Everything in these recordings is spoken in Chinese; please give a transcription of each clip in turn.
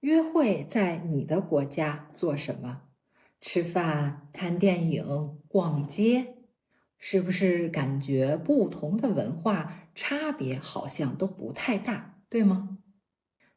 约会在你的国家做什么？吃饭、看电影、逛街，是不是感觉不同的文化差别好像都不太大，对吗？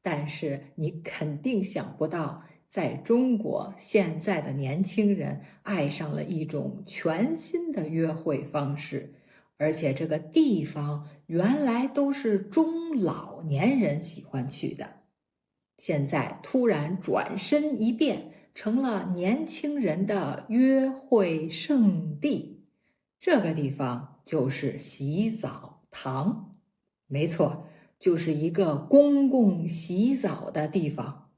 但是你肯定想不到，在中国，现在的年轻人爱上了一种全新的约会方式，而且这个地方原来都是中老年人喜欢去的。现在突然转身一变，成了年轻人的约会圣地。这个地方就是洗澡堂，没错，就是一个公共洗澡的地方。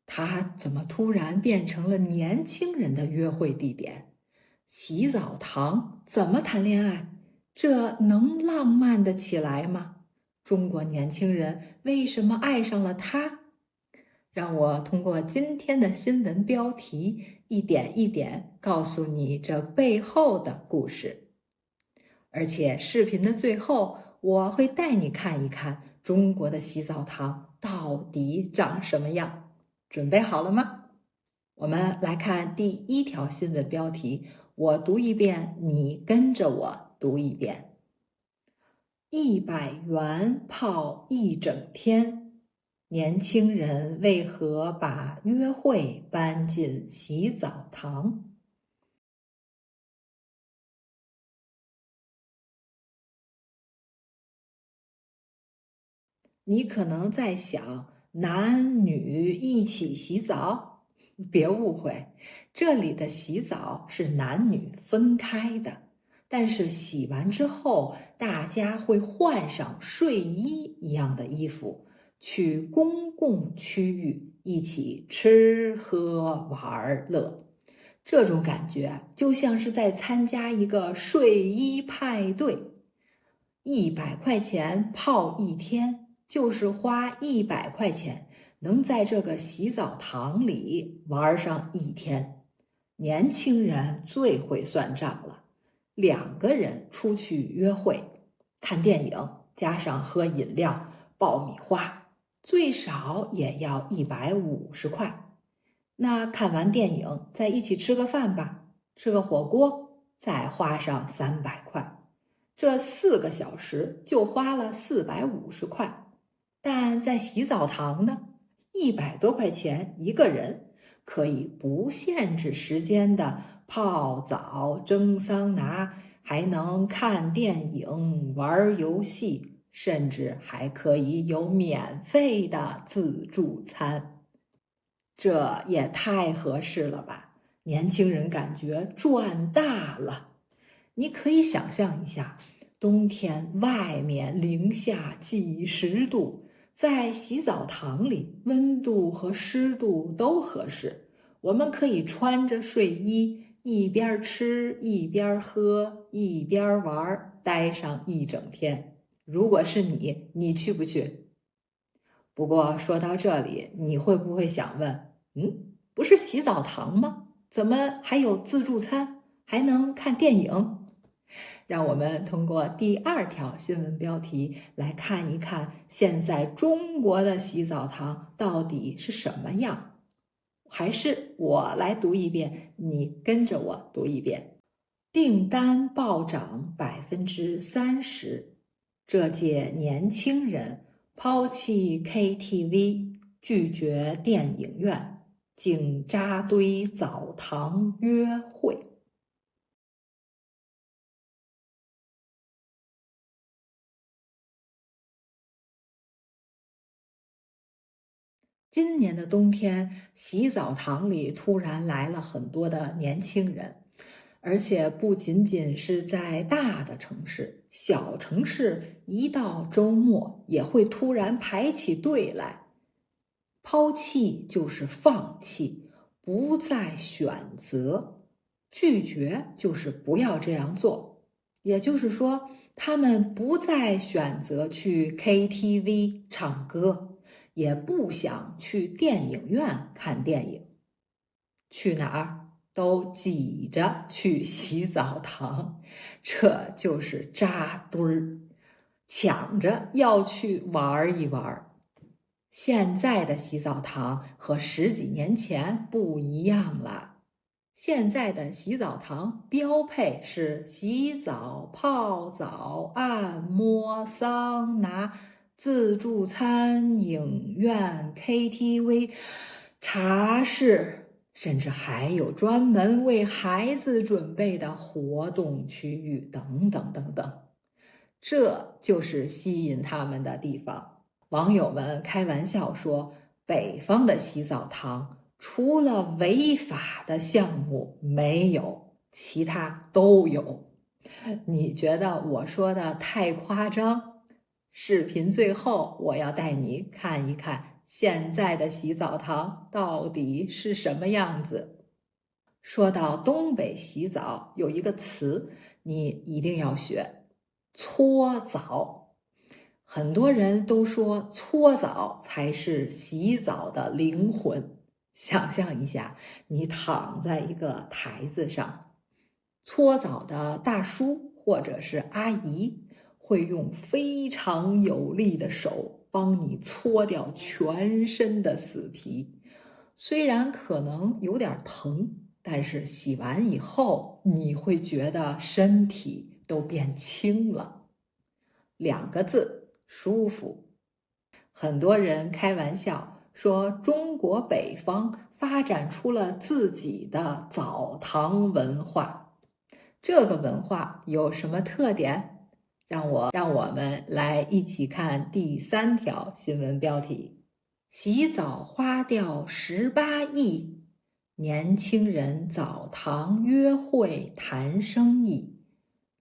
它怎么突然变成了年轻人的约会地点？洗澡堂怎么谈恋爱？这能浪漫得起来吗？中国年轻人为什么爱上了它？让我通过今天的新闻标题，一点一点告诉你这背后的故事。而且视频的最后，我会带你看一看中国的洗澡堂到底长什么样。准备好了吗？我们来看第一条新闻标题，我读一遍，你跟着我读一遍。100元泡一整天，年轻人为何把约会搬进洗澡堂？你可能在想，男女一起洗澡？别误会，这里的洗澡是男女分开的，但是洗完之后，大家会换上睡衣一样的衣服，去公共区域一起吃喝玩乐。这种感觉就像是在参加一个睡衣派对。100块钱泡一天，就是花100块钱，能在这个洗澡堂里玩上一天。年轻人最会算账了，2个人出去约会，看电影加上喝饮料、爆米花，最少也要150块。那看完电影再一起吃个饭吧，吃个火锅，再花上300块。这4个小时就花了450块，但在洗澡堂呢，100多块钱一个人，可以不限制时间的泡澡、蒸桑拿，还能看电影、玩游戏，甚至还可以有免费的自助餐。这也太合适了吧！年轻人感觉赚大了。你可以想象一下，冬天外面零下几十度，在洗澡堂里温度和湿度都合适。我们可以穿着睡衣，一边吃一边喝一边玩，待上一整天。如果是你，你去不去？不过说到这里，你会不会想问，不是洗澡堂吗？怎么还有自助餐，还能看电影？让我们通过第二条新闻标题来看一看，现在中国的洗澡堂到底是什么样？还是我来读一遍，你跟着我读一遍。订单暴涨30%，这届年轻人抛弃 KTV，拒绝电影院，竟扎堆澡堂约会。今年的冬天，洗澡堂里突然来了很多的年轻人，而且不仅仅是在大的城市，小城市一到周末也会突然排起队来。抛弃就是放弃，不再选择；拒绝就是不要这样做。也就是说，他们不再选择去 KTV 唱歌，也不想去电影院看电影，去哪儿都挤着去洗澡堂，这就是扎堆儿，抢着要去玩一玩。现在的洗澡堂和十几年前不一样了。现在的洗澡堂标配是洗澡、泡澡、按摩、桑拿、自助餐、影院、KTV、茶室，甚至还有专门为孩子准备的活动区域，等等等等。这就是吸引他们的地方。网友们开玩笑说，北方的洗澡堂除了违法的项目没有，其他都有。你觉得我说的太夸张？视频最后我要带你看一看现在的洗澡堂到底是什么样子。说到东北洗澡，有一个词你一定要学，搓澡。很多人都说搓澡才是洗澡的灵魂。想象一下，你躺在一个台子上，搓澡的大叔或者是阿姨会用非常有力的手帮你搓掉全身的死皮。虽然可能有点疼，但是洗完以后你会觉得身体都变轻了。两个字，舒服。很多人开玩笑说，中国北方发展出了自己的澡堂文化。这个文化有什么特点？让我们来一起看第3条新闻标题：洗澡花掉18亿，年轻人澡堂约会谈生意。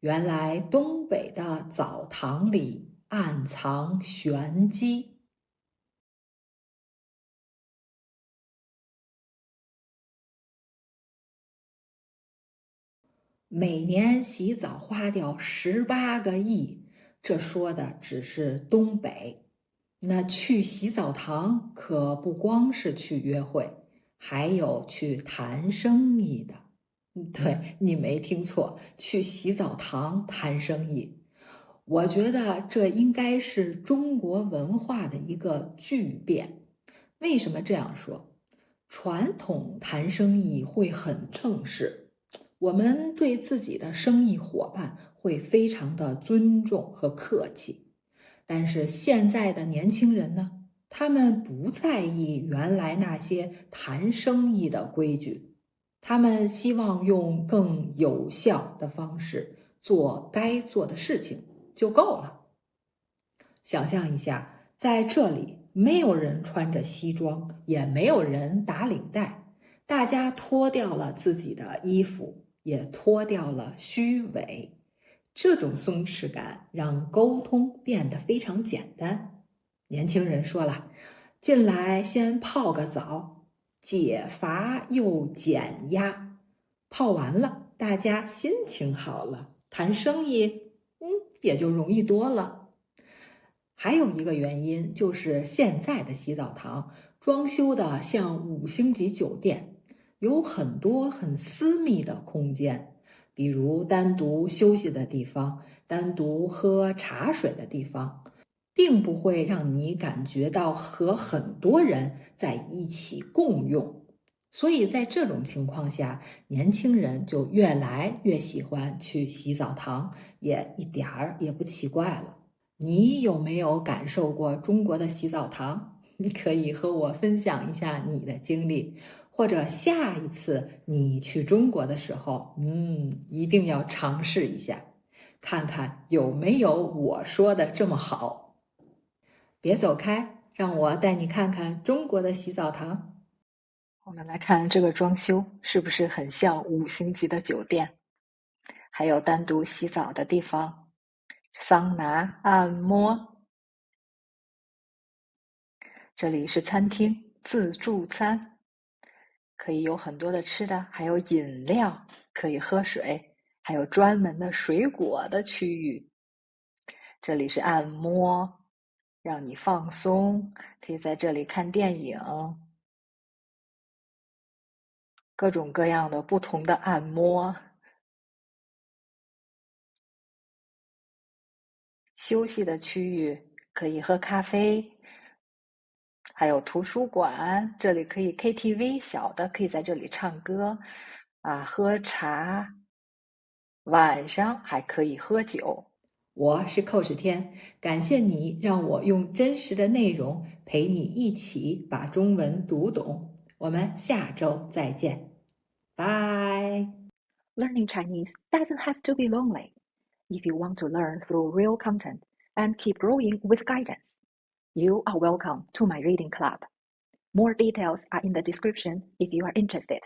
原来东北的澡堂里暗藏玄机。每年洗澡花掉18个亿，这说的只是东北。那去洗澡堂可不光是去约会，还有去谈生意的。对，你没听错，去洗澡堂谈生意。我觉得这应该是中国文化的一个巨变。为什么这样说？传统谈生意会很正式，我们对自己的生意伙伴会非常的尊重和客气。但是现在的年轻人呢，他们不在意原来那些谈生意的规矩，他们希望用更有效的方式做该做的事情就够了。想象一下，在这里没有人穿着西装，也没有人打领带，大家脱掉了自己的衣服，也脱掉了虚伪。这种松弛感让沟通变得非常简单。年轻人说了，进来先泡个澡，解乏又减压。泡完了，大家心情好了，谈生意，也就容易多了。还有一个原因就是现在的洗澡堂装修的像5星级酒店，有很多很私密的空间，比如单独休息的地方，单独喝茶水的地方，并不会让你感觉到和很多人在一起共用。所以在这种情况下，年轻人就越来越喜欢去洗澡堂，也一点儿也不奇怪了。你有没有感受过中国的洗澡堂？你可以和我分享一下你的经历，或者下一次你去中国的时候，一定要尝试一下，看看有没有我说的这么好。别走开，让我带你看看中国的洗澡堂。我们来看这个装修是不是很像5星级的酒店？还有单独洗澡的地方，桑拿、按摩。这里是餐厅，自助餐，可以有很多的吃的，还有饮料，可以喝水，还有专门的水果的区域。这里是按摩，让你放松，可以在这里看电影，各种各样的不同的按摩。休息的区域可以喝咖啡，还有图书馆，这里可以 KTV， 小的可以在这里唱歌喝茶，晚上还可以喝酒。我是 Coach 天，感谢你让我用真实的内容陪你一起把中文读懂。我们下周再见，拜。Learning Chinese doesn't have to be lonely. If you want to learn through real content and keep growing with guidance, you are welcome to my reading club. More details are in the description if you are interested.